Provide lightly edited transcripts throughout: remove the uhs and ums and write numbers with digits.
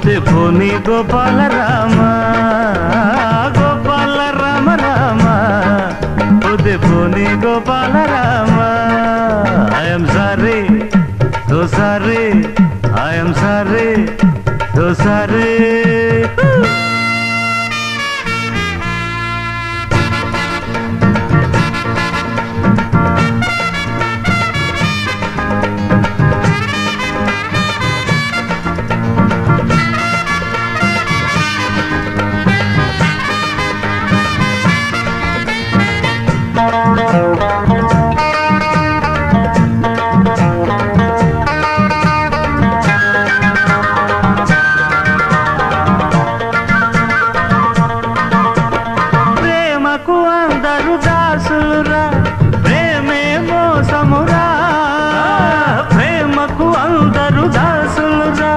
పోతే పోనీ గోపాల రామ గోపాల రామ రామ పోతే పోనీ Gopala Rama I'm sorry so sorry I'm sorry so sorry ప్రేమకు అందరు దాసులురా ప్రేమే మోసమురా ప్రేమకు అందరు దాసులురా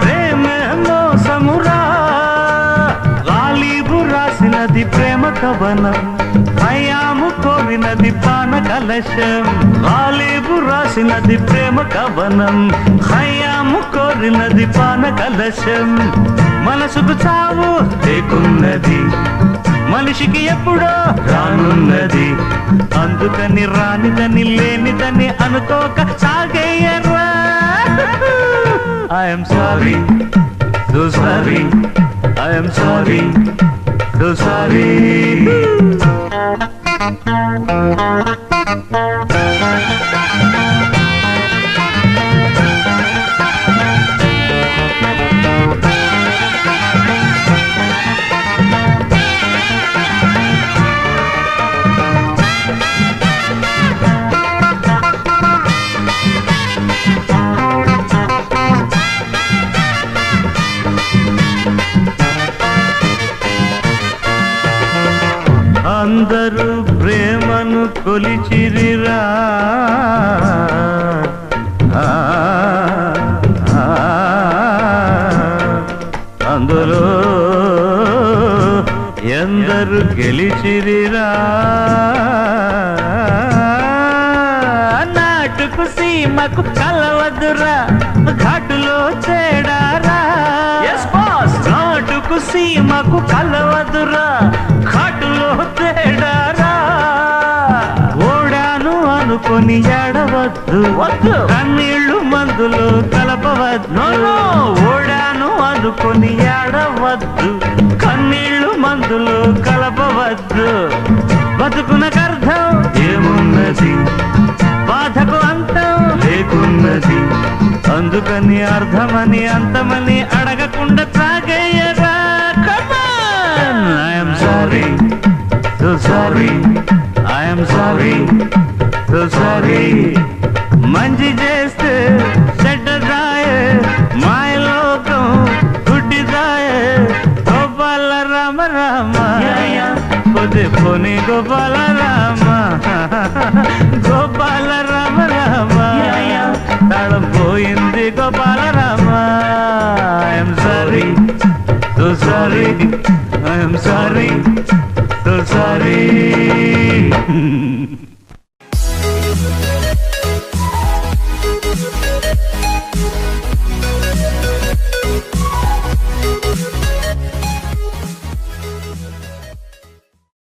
ప్రేమే మోసమురా గాలిబు రాసినది ప్రేమ కవనం హయాము కోరినది పాన కలశం గాలిబు రాసినది ప్రేమ కవనం హయాము కోరినది పాన కలశం మనసుకు చావు లేకున్నది మనిషికి ఎప్పుడో రానున్నది అందుకని రానిదని లేనిదని అనుకోక సాగేయరా I'm sorry so sorry I'm sorry so sorry అందరూ ప్రేమను కొలిచిరిరా అందులో ఎందరు గెలిచిరిరా నాటుకు సీమకు కలవదురా ఘాటులో చేడారా నాటుకు సీమకు కలవదురా ఘాటులో తేడారా ఓడాను అనుకొని ఏడవద్దు కన్నీళ్లు మందులు కలపవద్దు ఓడాను అనుకొని ఏడవద్దు కన్నీళ్లు మందులు కలపవద్దు బతుకునకర్థం ఏమున్నది బాధకు అంతం లేకున్నది అందుకని అర్థమని అంతమని అడగకుండా తాగేయరా I am sorry, so sorry, I am sorry, so sorry. మంచి చేస్తే చెడ్డదాయే మాయలోకం గుడ్డిదాయే గోపాల రామ రామ పోతే పోనీ గోపాల రామ గోపాల రామ రామ తాళం పోయింది Gopala Rama I'm sorry so sorry I am sorry, so sorry.